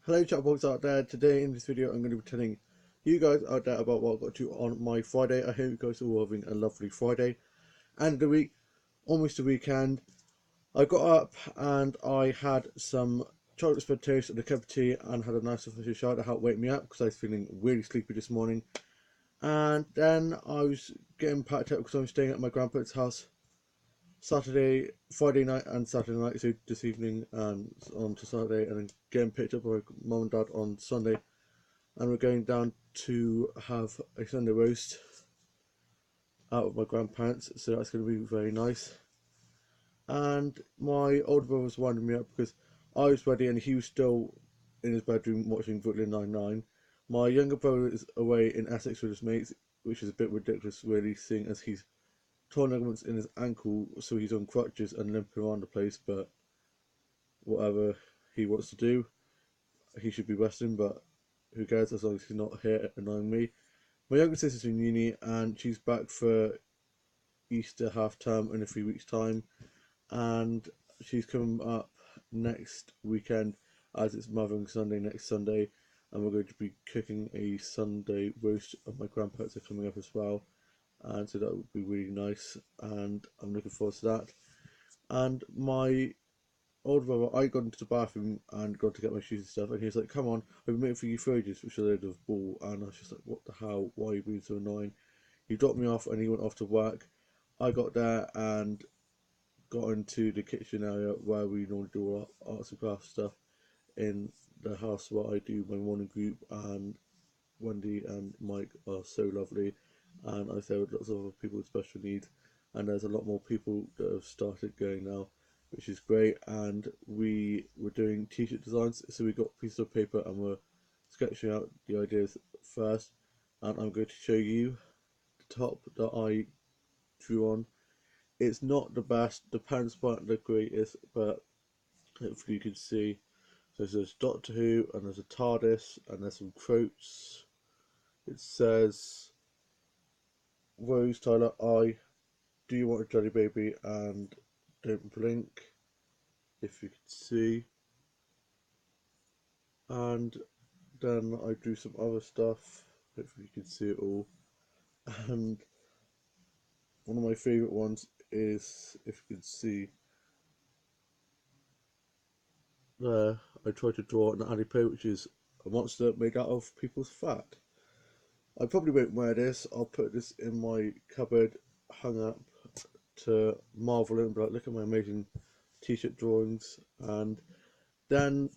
Hello chatbots out there. Today in this video I'm going to be telling you guys out there about what I got to on my Friday. I hope you guys are all having a lovely Friday and the week, almost the weekend. I got up and I had some chocolate spread toast and a cup of tea and had a nice official shower to help wake me up because I was feeling really sleepy this morning. And then I was getting packed up because I'm staying at my grandparents' house Friday night and Saturday night, so this evening and on to Saturday, and then getting picked up by mum and dad on Sunday, and we're going down to have a Sunday roast out with my grandparents, so that's going to be very nice. And my older brother was winding me up because I was ready and he was still in his bedroom watching Brooklyn Nine-Nine. My younger brother is away in Essex with his mates, which is a bit ridiculous really, seeing as he's torn ligaments in his ankle, so he's on crutches and limping around the place, but whatever he wants to do, he should be resting, but who cares as long as he's not here annoying me. My younger sister's in uni and she's back for Easter half term in a few weeks' time, and she's coming up next weekend as it's Mothering Sunday next Sunday, and we're going to be cooking a Sunday roast, and my grandparents are coming up as well, and so that would be really nice, and I'm looking forward to that. And my older brother, I got into the bathroom and got to get my shoes and stuff, and he was like, "Come on, I've been waiting for you for ages," which is a load of bull. And I was just like, "What the hell? Why are you being so annoying?" He dropped me off and he went off to work. I got there and got into the kitchen area where we normally do all our arts and crafts stuff in the house where I do my morning group, and Wendy and Mike are so lovely, and I was there with lots of other people with special needs, and there's a lot more people that have started going now, which is great. And we were doing t-shirt designs, so we got pieces of paper and we're sketching out the ideas first, and I'm going to show you the top that I drew on. It's not the best, the pants aren't the greatest, but hopefully you can see. So there's Doctor Who, and there's a TARDIS, and there's some quotes. It says, "Rose Tyler, do you want a jelly baby?" and "Don't blink," if you can see. And then I drew some other stuff, hopefully you can see it all. And one of my favourite ones is, if you can see there, I tried to draw an adipose, which is a monster made out of people's fat. I probably won't wear this. I'll put this in my cupboard, hung up to marvel and be like, "Look at my amazing t-shirt drawings." And then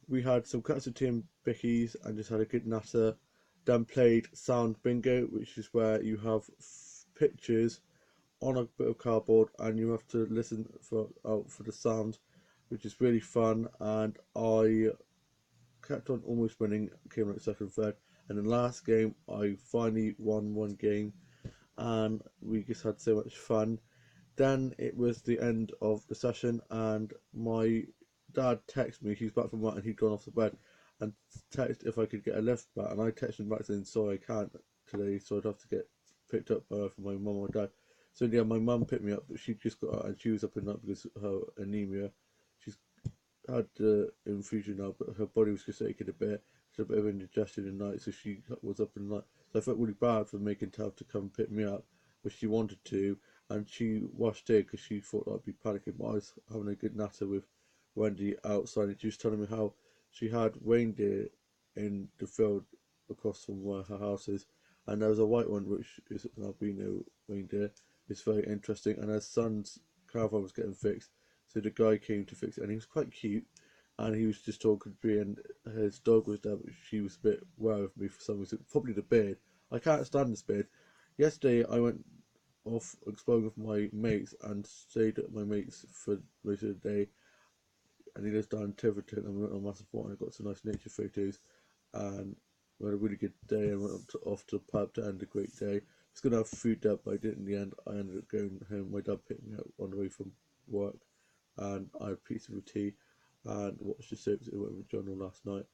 we had some cuts of tea and bickies and just had a good natter. Then played sound bingo, which is where you have pictures on a bit of cardboard and you have to listen out for the sound, which is really fun. And I kept on almost winning, came like second, third, and in the last game I finally won one game, and we just had so much fun. Then it was the end of the session, and my dad texted me. He's back from work and he'd gone off to bed, and texted if I could get a lift back. And I texted him back saying, "Sorry, I can't today, so I'd have to get picked up by from my mum or dad." So yeah, my mum picked me up, but she just got out and she was up in night because of her anemia. She's had the infusion now, but her body was just aching a bit. She had a bit of indigestion in the night, so she was up in the night. So I felt really bad for making Tav to come pick me up, but she wanted to, and she rushed in because she thought I'd be panicking. But I was having a good natter with Wendy outside, and she was telling me how she had reindeer in the field across from where her house is, and there was a white one which is an albino reindeer. It's very interesting, and her son's caravan was getting fixed, so the guy came to fix it, and he was quite cute, and he was just talking to me, and his dog was there, but she was a bit wary of me for some reason, probably the beard. I can't stand this beard. Yesterday I went off exploring with my mates and stayed at my mates for most of the day, and he lives down in Tiverton, and we went on a massive walk and I got some nice nature photos, and we had a really good day and went off to the pub to end a great day. I was going to have food there, but I didn't in the end. I ended up going home. My dad picked me up on the way from work, and I had pizza with tea and watched the soaps in Whatever Journal last night.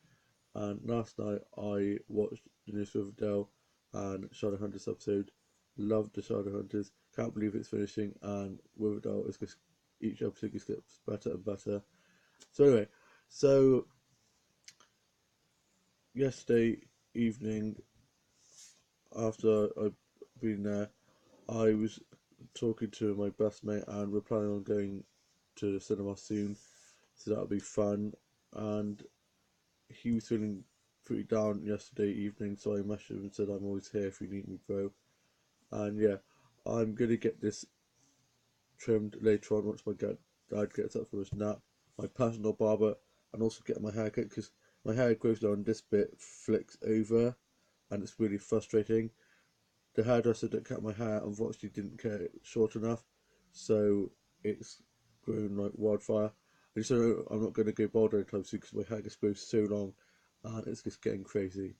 And last night I watched the newest Riverdale and Shadowhunters episode. Loved the Shadowhunters. Can't believe it's finishing, and Riverdale is just, each episode just gets better and better. So anyway, so yesterday evening, after I'd been there, I was talking to my best mate, and we're planning on going to the cinema soon, so that'll be fun. And he was feeling pretty down yesterday evening, so I messaged him and said, "I'm always here if you need me, bro." And yeah, I'm gonna get this trimmed later on once my dad gets up from his nap. My personal barber, and also get my hair cut because my hair grows down this bit, flicks over, and it's really frustrating. The hairdresser that cut my hair unfortunately didn't cut it short enough, so it's grown like wildfire. I just know I'm not going to go bald anytime soon because my hair just grows so long, and it's just getting crazy.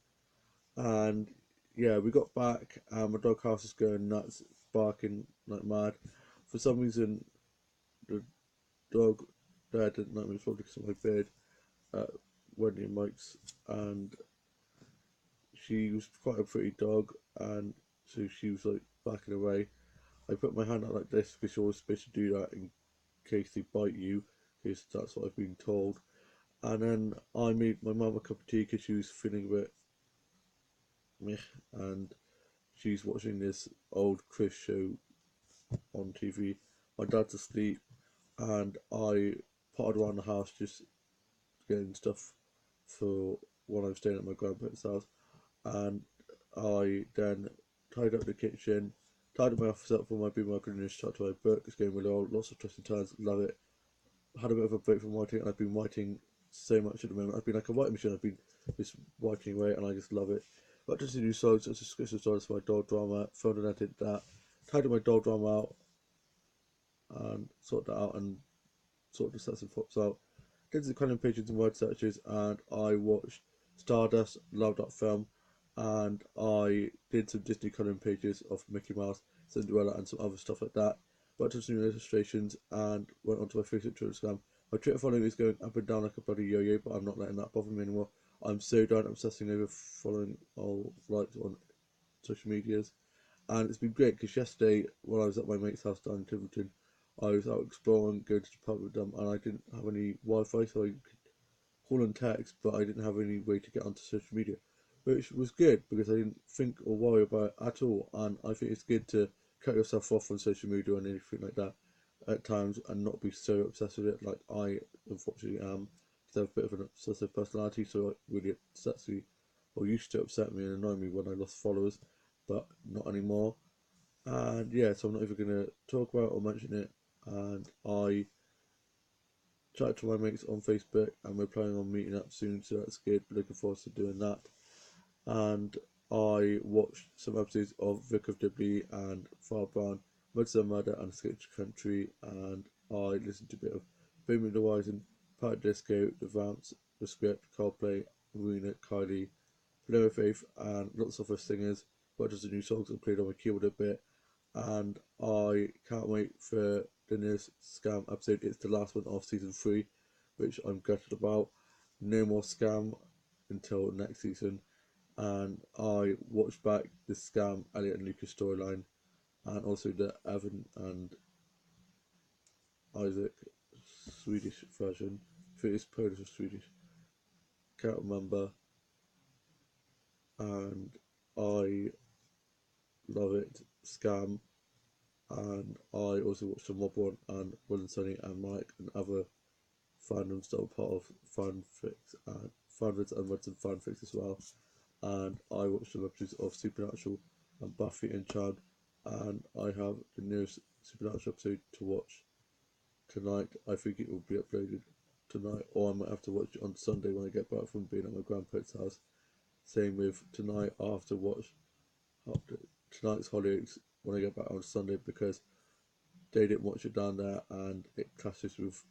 And yeah, we got back, and my dog house is going nuts, barking like mad. For some reason, the dog there didn't like me, probably because of my beard, at Wendy and Mike's, and she was quite a pretty dog, and so she was like backing away. I put my hand out like this because you're always supposed to do that in case they bite you, because that's what I've been told. And then I made my mum a cup of tea because she was feeling a bit meh, and she's watching this old Chris show on TV. My dad's asleep, and I potted around the house just getting stuff for when I'm staying at my grandparents' house. And I then tied up the kitchen, tidied my office up for my being working in this chat to my book. It's going really well, lots of twists and turns, love it. Had a bit of a break from writing, and I've been writing so much at the moment. I've been like a writing machine, I've been just writing away, and I just love it. But just a new songs, it's a scripture songs for my doll drama, filmed and edited that, tidied my doll drama out, and sorted that out, and sorted the sets and props out. Did the Conan pages and word searches, and I watched Stardust, loved that film, and I did some Disney Conan pages of Mickey Mouse, Cinderella, and some other stuff like that. Got to some new illustrations and went onto my Facebook Twitter Instagram. My Twitter following is going up and down like a bloody yo-yo, but I'm not letting that bother me anymore. I'm so done obsessing over following all likes on social medias, and it's been great because yesterday when I was at my mate's house down in Tiverton, I was out exploring, going to the pub with them, and I didn't have any Wi-Fi, so I could call and text, but I didn't have any way to get onto social media, which was good because I didn't think or worry about it at all. And I think it's good to cut yourself off on social media and anything like that at times, and not be so obsessed with it like I unfortunately am. Because I have a bit of an obsessive personality, so it really upsets me, or used to upset me and annoy me when I lost followers, but not anymore. And yeah, so I'm not even going to talk about or mention it. And I chatted to my mates on Facebook, and we're planning on meeting up soon, so that's good. We're looking forward to doing that. And I watched some episodes of Vic of Dibley and Far Brown, Murder Murder, and Sketch Country, and I listened to a bit of Booming the Horizon, Part Disco, The Vamps, The Script, Coldplay, Marina, Kylie, Vanilla Faith, and lots of other singers. But just the new songs I played on my keyboard a bit, and I can't wait for the newest Scam episode. It's the last one of season 3, which I'm gutted about. No more Scam until next season, and I watched back the Scam Elliot and Lucas storyline, and also the Evan and Isaac Swedish version. I think it's Polish or Swedish, can't remember, and I love it. Scam. And I also watched the Mob One and Will and Sunny and Mike and other fandoms that were part of Fanfics and Fanvids and read some fanfics as well. And I watched some episodes of Supernatural and Buffy and Charmed, and I have the newest Supernatural episode to watch tonight. I think it will be uploaded tonight, or I might have to watch it on Sunday when I get back from being at my grandparents' house. Same with tonight, I have to watch after tonight's Hollyoaks when I get back on Sunday because they didn't watch it down there, and it clashes with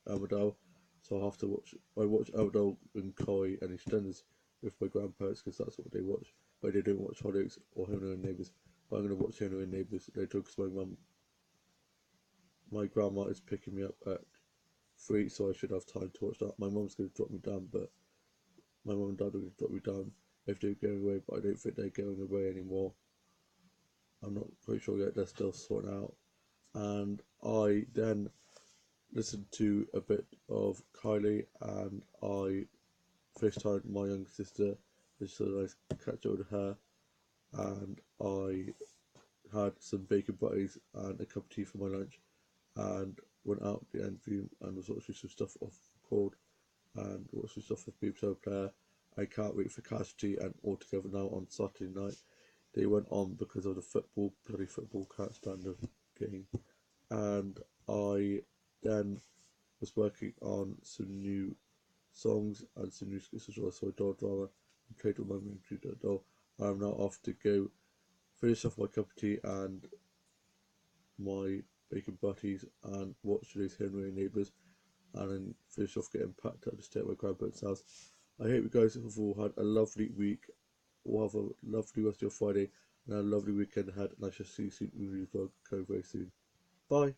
Emmerdale, so I have to watch. I watch Emmerdale and Koi and EastEnders with my grandparents because that's what they watch. But they don't watch Hollyoaks or Home and Neighbours. But I'm going to watch Home and Neighbours later because my grandma is picking me up at 3, so I should have time to watch that. My mum's going to drop me down, but my mum and dad are going to drop me down if they're going away. But I don't think they're going away anymore. I'm not quite sure yet. They're still sorting out. And I then listened to a bit of Kylie, and I FaceTimed my younger sister, just so nice catch up with her, and I had some bacon butties and a cup of tea for my lunch, and went out the end room and was watching some stuff off Chord and watching stuff of Beeps Player. I can't wait for Casualty and All Together Now on Saturday night. They went on because of the bloody football, can't stand the game. And I then was working on some new songs and some new skits as well. So I doll drama and played with my main computer doll. I'm now off to go finish off my cup of tea and my bacon butties and watch today's Henry Neighbours, and then finish off getting packed up to stay at my grandparents' house. I hope you guys have all had a lovely week, or have a lovely rest of your Friday, and a lovely weekend ahead, and I shall see you soon with you vlog very soon. Bye.